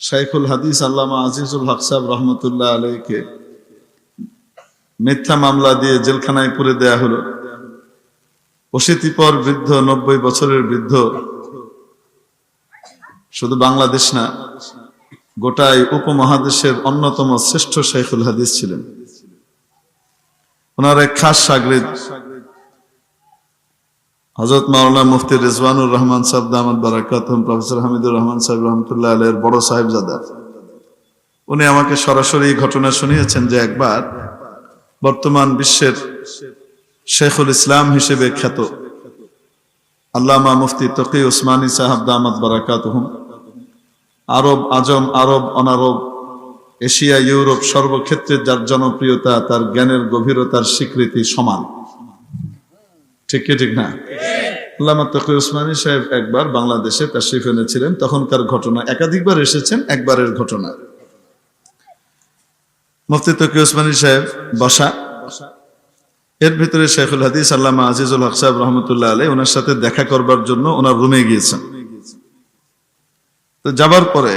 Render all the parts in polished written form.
শাইখুল হাদিস আল্লামা আজিজুল হক সাহেব রহমতুল্লাহ আলাইকে মিথ্যা মামলা দিয়ে জেলখানায় পুরে দেয়া হলো। অশীতিপর বৃদ্ধ, 90 বছরের বৃদ্ধ, শুধু বাংলাদেশ না গোটাই উপমহাদেশের অন্যতম শ্রেষ্ঠ শাইখুল হাদিস ছিলেন। ওনার এক খাস শাগরিদ হযরত মাওলানা মুফতি রিজওয়ানুর রহমান সাহেব দামাত বারাকাতুহুম, প্রফেসর হামিদুর রহমান সাহেব রহমতুল্লাহ আলাইহির বড় সাহেবজাদা, উনি আমাকে সরাসরি ঘটনা শুনিয়েছেন যে একবার বর্তমান বিশ্বের শেখুল ইসলাম হিসেবে খ্যাত আল্লামা মুফতি তকি উসমানী সাহেব দামাত বারাকাতুহুম আরব, আজম, আরব, অনারব, এশিয়া, ইউরোপ সর্বক্ষেত্রে যার জনপ্রিয়তা, তার জ্ঞানের গভীরতার স্বীকৃতি সমান। ঠিক কি ঠিক না? আল্লামা তকি উসমানী সাহেব একবার বাংলাদেশে তাশরিফ এনেছিলেন। তখনকার ঘটনা, একাধিকবার এসেছেন, একবারের ঘটনা। মুফতি তকি উসমানী সাহেব বসা, এর ভিতরে শাইখুল হাদিস আল্লামা আজিজুল হক সাহেব রহমতুল্লাহ আলাইহি ওনার সাথে দেখা করবার জন্য ওনার রুমে গিয়েছেন। তো যাবার পরে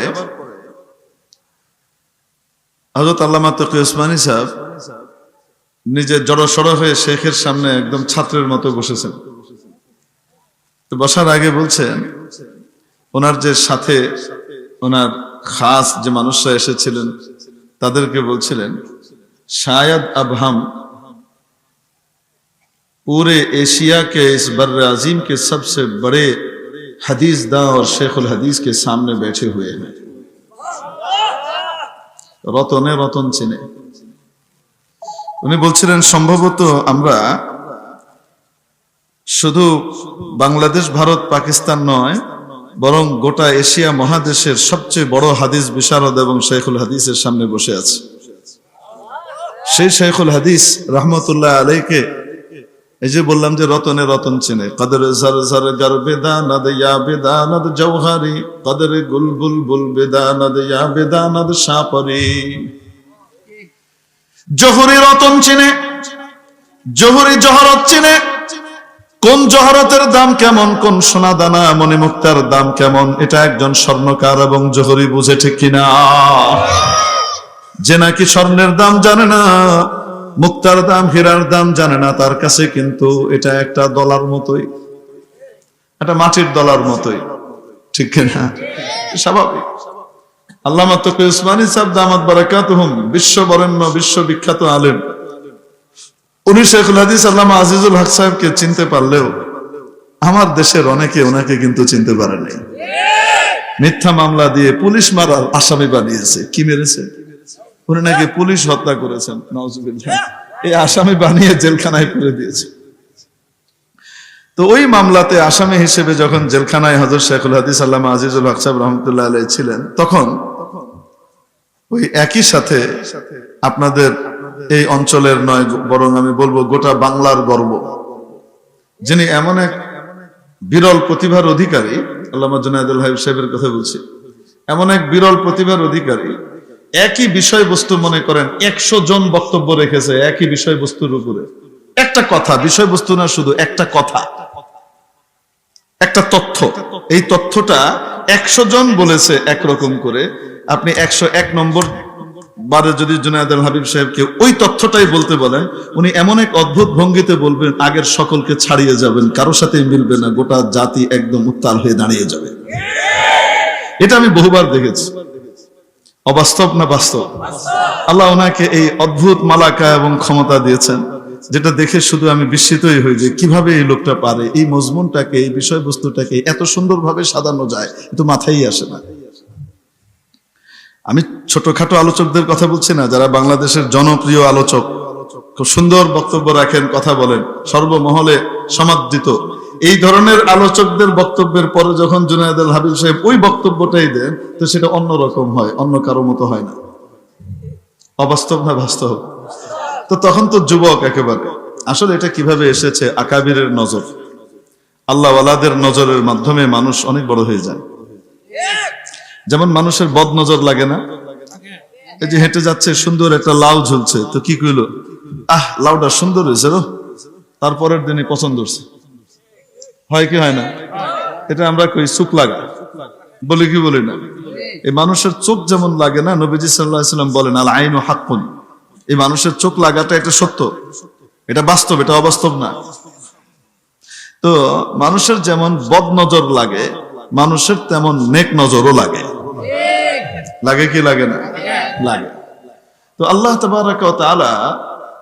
হযরত আল্লামা তকি উসমানী সাহেব নিজে জড়সড় হয়ে শেখের সামনে একদম ছাত্রের মতো বসেছেন। তো বসার আগে বলছেন, ওনার যে সাথে ওনার খাস যে মানুষরা এসেছিলেন তাদেরকে বলছিলেন, शायद अब हम पूरे एशिया के इस बर्र अजीम के सबसे बड़े हदीस दां और शेखुल हदीस के सामने बैठे हुए हैं। রতনে রতন চিনে। উনি বলছিলেন, সম্ভবত আমরা শুধু বাংলাদেশ, ভারত, পাকিস্তান নয়, বরং গোটা এশিয়া মহাদেশের সবচেয়ে বড় হাদিস বিশারদ এবং শাইখুল হাদিসের সামনে বসে আছে। সেই শাইখুল হাদিস রহমতুল্লাহ আলাইকে এই যে বললাম যে রতনে রতন চিনে, কদর জর জর গর বেদানদ ইয়া বেদানদ জওহারি, কদর গুল বুল বুল বেদানদ ইয়া বেদানদ শাপরি। জোহরি রতন চিনে, জোহরি জহরত চিনে, কোন জহরতের দাম কেমন, কোন সোনা দানা মণিমুক্তার দাম কেমন, এটা একজন স্বর্ণকার এবং জোহরি বুঝে, ঠিক কিনা? যে নাকি স্বর্ণের দাম জানে না, মুক্তার দাম, হীরার দাম জানে না, তার কাছে কিন্তু এটা একটা ডলার মতোই, একটা মাটির ডলার মতোই, ঠিক কিনা? স্বাভাবিক। আল্লামা তকি উসমানী সাহেব দামাত বারাকাতুহুম বিশ্ববরেণ্য, বিশ্ববিখ্যাত আলেম, উনি শাইখুল হাদিস আল্লামা আজিজুল হক সাহেবকে চিনতে পারলেও আমার দেশের অনেকে ওনাকে কিন্তু চিনতে পারে নাই। মিথ্যা মামলা দিয়ে পুলিশ মারার আসামি বানিয়েছে। কি মেরেছে? উনি নাকি পুলিশ হত্যা করেছেন, নাউজুবিল্লাহ। এই আসামি বানিয়ে জেলখানায় পুরে দিয়েছে। তো ওই মামলাতে আসামি হিসেবে যখন জেলখানায় হযরত শাইখুল হাদিস আল্লামা আজিজুল হক সাহেব রহমতুল্লাহ আলাইহি ছিলেন, তখন ওই একই সাথে আপনাদের এই অঞ্চলের নয়, বরং আমি বলবো গোটা বাংলার গর্ব, যিনি এমন এক বিরল প্রতিভার অধিকারী, আল্লামা জুনায়েদুল হাবিব সাহেবের কথা বলছি, এমন এক বিরল প্রতিভার অধিকারী, একই বিষয়বস্তু মনে করেন 100 জন বক্তব্য রেখেছে একই বিষয়বস্তুর উপরে, একটা কথা, বিষয়বস্তু না, শুধু একটা কথা, একটা তথ্য, এই তথ্যটা 100 জন বলেছে একরকম করে। আপনি 101 নম্বর বারে যদি জুনায়েদুল হাবিব সাহেবকে ওই তথ্যটাই বলতে বলেন, উনি এমন এক অদ্ভুত ভঙ্গিতে বলবেন, আগের সকলকে ছাড়িয়ে যাবেন, কারোর সাথে মিলবে না, গোটা জাতি একদম উত্তাল হয়ে দাঁড়িয়ে যাবে। এটা আমি বহুবার দেখেছি। অবাস্তব না বাস্তব? আল্লাহ ওনাকে এই অদ্ভুত মালাকা এবং ক্ষমতা দিয়েছেন, যেটা দেখে শুধু আমি বিস্মিতই হই যে কিভাবে এই লোকটা পারে এই মজমুনটাকে, এই বিষয়বস্তুটাকে এত সুন্দরভাবে সাজানো যায়, তো মাথায় আসে না। আমি ছোটখাটো আলোচকদের কথা বলছি না, যারা বাংলাদেশের জনপ্রিয় আলোচক, খুব সুন্দর বক্তব্য রাখেন, কথা বলেন, সর্বমহলে সমাদৃত, এই ধরনের আলোচকদের বক্তব্যের পরে যখন জুনায়েদুল হাবিব সাহেব ওই বক্তব্যটাই দেন, তো সেটা অন্যরকম হয়, অন্য কারো মতো হয় না। অবাস্তব না বাস্তব? তো তখন তো যুবক একেবারে। আসলে এটা কিভাবে এসেছে? আকাবিরের নজর, আল্লাহওয়ালাদের নজরের মাধ্যমে মানুষ অনেক বড় হয়ে যায়। যেমন মানুষের বদ নজর লাগে না? এই যে হেঁটে যাচ্ছে, সুন্দর একটা লাউ ঝুলছে, তো কি কইলো, আহ লাউটা সুন্দর হয়েছে, তারপরের দিনই পছন্দ হচ্ছে, হয় কি হয় না? এটা আমরা কই চুক লাগা বলি, কি বলি না? এই মানুষের চোখ যেমন লাগে না, নবীজি সাল্লাল্লাহু আলাইহি ওয়াসাল্লাম বলেন আল আইনু হাক্কুন, এই মানুষের চোখ লাগাটা এটা সত্য, এটা বাস্তব, এটা অবাস্তব না। তো মানুষের যেমন বদ নজর লাগে, মানুষের তেমন নেক নজরও লাগে। লাগে কি লাগে না? লাগে। তো আল্লাহ তাবারাকা ওয়া তাআলা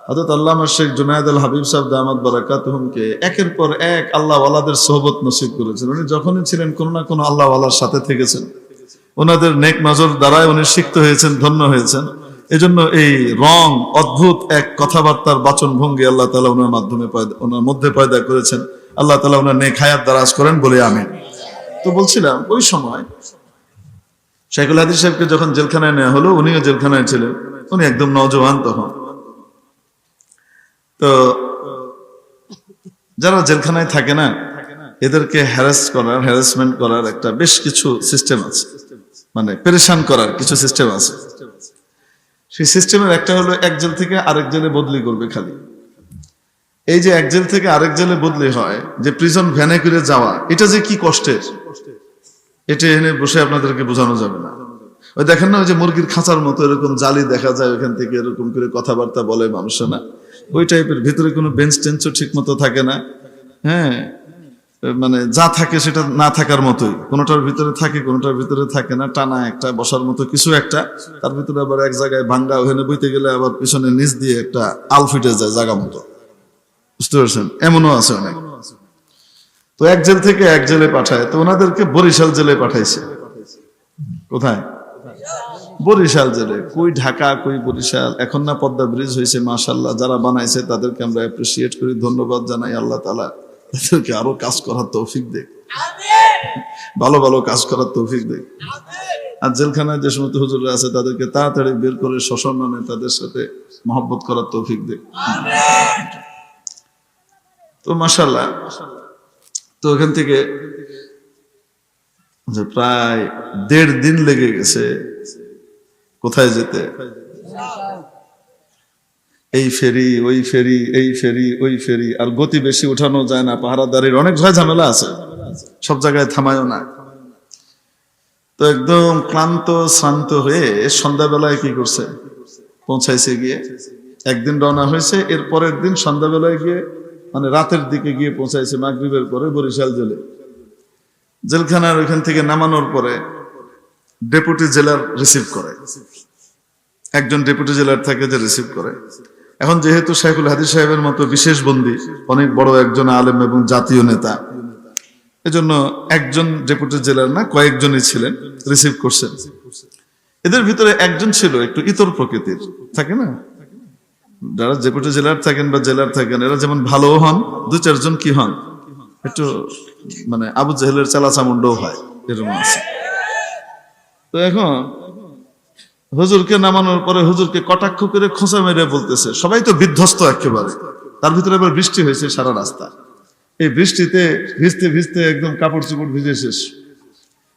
হযরত আল্লামা শেখ জুনায়েদ আল হাবিব সাহেব দামাত বারাকাতুহুমকে একের পর এক আল্লাহ ওয়ালাদের সোহবত নসিব করেছেন। উনি যখনই ছিলেন কোনো না কোনো আল্লাহ ওয়ালার সাথে থেকেছেন, ওনাদের নেক নজর দ্বারাই উনি সিক্ত হয়েছেন, ধন্য হয়েছেন। এজন্য এই রং অদ্ভুত এক কথাবার্তার বাচন ভঙ্গি আল্লাহ তাআলা ওনার মাধ্যমে ওনার মধ্যে পয়দা করেছেন। আল্লাহ তাআলা ওনার নেক হায়াত দারাজ করেন বলে আমিন। তো বলছিলাম ওই সময় শাইখুল হাদিস সাহেবকে যখন জেলখানায় নেওয়া হলো, উনিও জেলখানায় ছিলেন, উনি একদম নওজোয়ান তখন। তো যারা জেলখানায় থাকে না, এদেরকে হ্যারাসমেন্ট করার একটা বেশ কিছু সিস্টেম আছে, মানে পেরেশান করার কিছু সিস্টেম আছে। সেই সিস্টেমের একটা হলো এক জেল থেকে আরেক জেলে বদলি করবে খালি। এই যে এক জেল থেকে আরেক জেলে বদলি হয়, যে প্রিজন ভ্যানে করে যাওয়া, এটা যে কি কষ্টের, এটা এনে বসে আপনাদেরকে বোঝানো যাবে না। ওই দেখেন না, ওই যে মুরগির খাঁচার মতো এরকম জালি দেখা যায়, ওইখান থেকে এরকম করে কথাবার্তা বলে মানুষের না, ওই টাইপের। ভিতরে কোনো বেঞ্চ টেঞ্চও ঠিক মতো থাকে না, হ্যাঁ, মানে যা থাকে সেটা না থাকার মতোই, কোনোটার ভিতরে থাকে কোনোটার ভিতরে থাকে না, টানা একটা বসার মতো কিছু একটা, তার ভিতরে আবার এক জায়গায় ভাঙ্গা, ওখানে বইতে গেলে আবার পিছনে নিচ দিয়ে একটা আল ফিটে যায় জায়গা মতো, বুঝতে পারছেন? এমনও আছে অনেক। তো এক জেল থেকে এক জেলে পাঠায়, তো ওনাদেরকে বরিশাল জেলে পাঠাইছে। কোথায়? বরিশাল জেলে। কই ঢাকা, কই বরিশাল। এখন না পদ্মা ব্রিজ হয়েছে, মাশাআল্লাহ, যারা বানাইছে তাদেরকে আমরা অ্যাপ্রিসিয়েট করি, ধন্যবাদ জানাই। আল্লাহ তাআলা তাদেরকে আরো কাজ করার তৌফিক দেয়, ভালো ভালো কাজ করার তৌফিক দেয়। আর জেলখানায় যে সমস্ত হুজুররা আছে তাদেরকে তাড়াতাড়ি বের করে সসম্মানে তাদের সাথে মহব্বত করার তৌফিক দেয়। তো মাশাআল্লাহ, তো ওখান থেকে প্রায় 1.5 দিন লেগে গেছে কোথায় যেতে, এই ফেরি ওই ফেরি, এই ফেরি ওই ফেরি, আর গতি বেশি উঠানো যায় না, পাহারাদারির অনেক ভয় ঝামেলা আছে, সব জায়গায় থামায়ও না। তো একদম ক্লান্ত শ্রান্ত হয়ে সন্ধ্যাবেলায় কি করছে, পৌঁছাইছে গিয়ে, একদিন রওনা হয়েছে, এর পরের দিন সন্ধ্যাবেলায় গিয়ে, মানে রাতের দিকে গিয়ে পৌঁছাইছে মাগরিবের পরে বরিশাল জেলে। জেলখানার ওইখান থেকে নামানোর পরে ডেপুটি জেলার রিসিভ করে, একজন ডেপুটি জেলার থাকে যে রিসিভ করে। এখন যেহেতু শাইখুল হাদিস সাহেবের মতো বিশেষ বন্দী, অনেক বড় একজন আলেম এবং জাতীয় নেতা, এজন্য একজন ডেপুটি জেলার না, কয়েকজনই ছিলেন, রিসিভ করছেন। এদের ভিতরে একজন ছিল একটু ইতর প্রকৃতির, থাকে না, যারা ডেপুটি জেলার থাকেন বা জেলার থাকেন, এরা যেমন ভালো হন, 2-4 জন কি হন, একটু মানে আবু জেহেলের চালাচামুন্ডও হয়, এরকম আছে। তো এখন হুজুরকে নামানোর পরে হুজুরকে কটাক্ষ করে খোঁচা মেরে বলতেছে, সবাই তো বিধ্বস্ত একেবারে। তার ভিতরে আবার বৃষ্টি হয়েছে সারা রাস্তা, এই বৃষ্টিতে ভিজতে ভিজতে একদম কাপড় চোপড় ভিজে শেষ।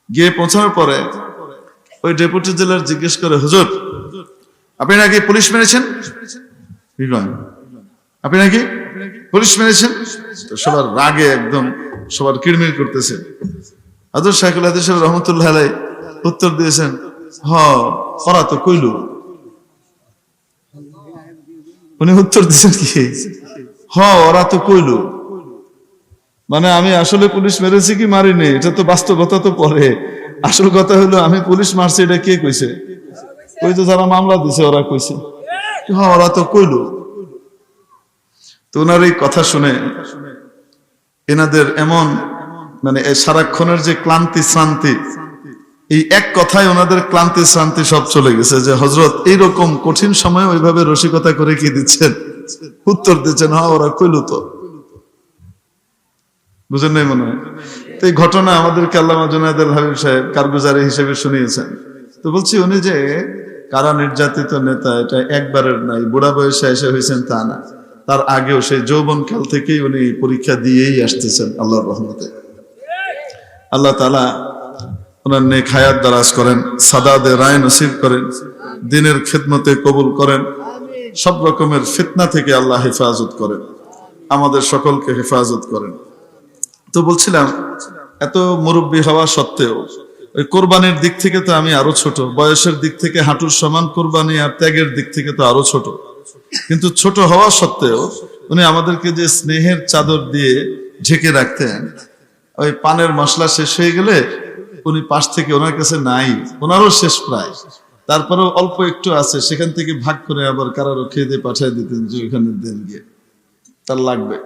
গিয়ে পৌঁছানোর পরে ওই ডেপুটি জেলার জিজ্ঞেস করে, হুজুর আপনি নাকি পুলিশ মেরেছেন? কি করেন, আপনি নাকি পুলিশ মেরেছেন? তো সবার রাগে একদম সবার কিড়মিড় করতেছে। হযরত শাইখুল হাদিস সাহেব রহমাতুল্লাহ আলাইহি উত্তর দিয়েছেন, হ ওরা তো কইল। উনি উত্তর দিয়েছেন কি, হ ওরা তো কইল, মানে আমি আসলে পুলিশ মেরেছি কি মারিনি এটা তো বাস্তবতা তো পরে, আসল কথা হলো আমি পুলিশ মারছি এটা কে কইছে? ওই তো যারা মামলা দিছে ওরা কইছে। হ্যাঁ ওরা তো কইল। তো ওনার এই কথা শুনে এনাদের এমন মানে সারাক্ষণের যে ক্লান্তি শ্রান্তি, এই এক কথায় ওনাদের ক্লান্তি শ্রান্তি সব চলে গেছে, যে হযরত এইরকম কঠিন সময় ওইভাবে রসিকতা করে কি দিচ্ছেন, উত্তর দিচ্ছেন, হ্যাঁ ওরা কইল তো। বুঝেন নাই মনে হয়? তো এই ঘটনা আমাদেরকে আল্লামা জুনায়েদ আল হাবিব সাহেব কারগুজারি হিসেবে শুনিয়েছেন। তো বলছি উনি যে কারা নির্যাতিত নেতা, এটা একবারের নাই, বুড়া বয়সে এসে হয়েছেন তা না, তার আগেও সেই যৌবন কাল থেকেই উনি পরীক্ষা দিয়েই আসতেছেন আল্লাহর রহমতে। আল্লাহ তাআলা ওনার নেক হায়াত দারাজ করেন, সাদাদে রায় নসিব করেন, দ্বীনের খিদমতে কবুল করেন, সব রকমের ফিতনা থেকে আল্লাহ হেফাজত করেন, আমাদের সকলকে হেফাজত করেন। তো বলছিলাম এত মুরব্বী হওয়া সত্ত্বেও ওই কোরবানির দিক থেকে তো আমি আরো ছোট, বয়সের দিক থেকে হাঁটুর সমান, কোরবানি আর ত্যাগের দিক থেকে তো আরো ছোট। কিন্তু ছোট হওয়া সত্ত্বেও উনি আমাদেরকে যে স্নেহের চাদর দিয়ে ঢেকে রাখতেন, ওই পানের মশলা শেষ হয়ে গেলে উনি পাশ থেকে, ওনার কাছে নাই, ওনারও শেষ প্রায়, তারপরেও অল্প একটু আছে, সেখান থেকে ভাগ করে আবার কারো খেয়ে দিয়ে পাঠিয়ে দিতেন যে ওইখানে দেন গিয়ে, তার লাগবে।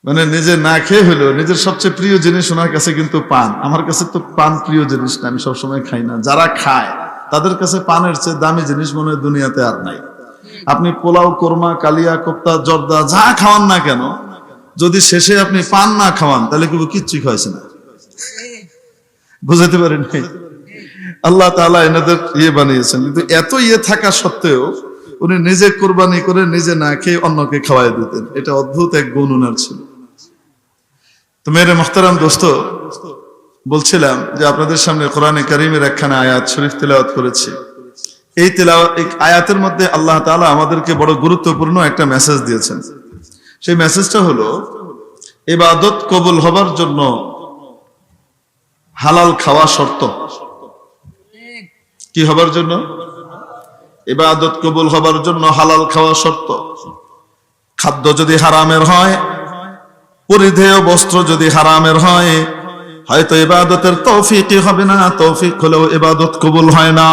মানে নিজে না খেয়ে হলেও নিজের সবচেয়ে প্রিয় জিনিস ওনার কাছে কিন্তু পান। আমার কাছে তো পান প্রিয় জিনিস না, আমি সবসময় খাই না। যারা খায় তাদের কাছে পানের চেয়ে দামি জিনিস মনে হয় দুনিয়াতে আর নাই। আপনি পোলাও, কোরমা, কালিয়া, কোপ্তা, জর্দা যা খাওয়ান না কেন, যদি শেষে আপনি পান না খাওয়ান তাহলে কেউ কিচ্ছু খাওয়াইছে না। বুঝাতে পারেন? আল্লাহ তাআলা এনাদের বানিয়েছেন, কিন্তু এত থাকা সত্ত্বেও উনি নিজে কোরবানি করে নিজে না খেয়ে অন্যকে খাওয়াই দিতেন। এটা অদ্ভুত এক গুণ ওনার ছিল। তো মেরে মুহতারাম দোস্ত, বলছিলাম যে আপনাদের সামনে কোরআনে কারীমের একখানা আয়াত শরীফ তেলাওয়াত করেছি। এই আয়াতের মধ্যে আল্লাহ তাআলা আমাদেরকে বড় গুরুত্বপূর্ণ একটা মেসেজ দিয়েছেন। সেই মেসেজটা হলো, ইবাদত কবুল হবার জন্য হালাল খাওয়া শর্ত। কি হবার জন্য? ইবাদত কবুল হবার জন্য হালাল খাওয়া শর্ত। খাদ্য যদি হারামের হয়, পরিধেয় বস্ত্র যদি হারামের হয়, হয়তো ইবাদতের তৌফিকই হবে না, তৌফিক হলেও ইবাদত কবুল হয় না।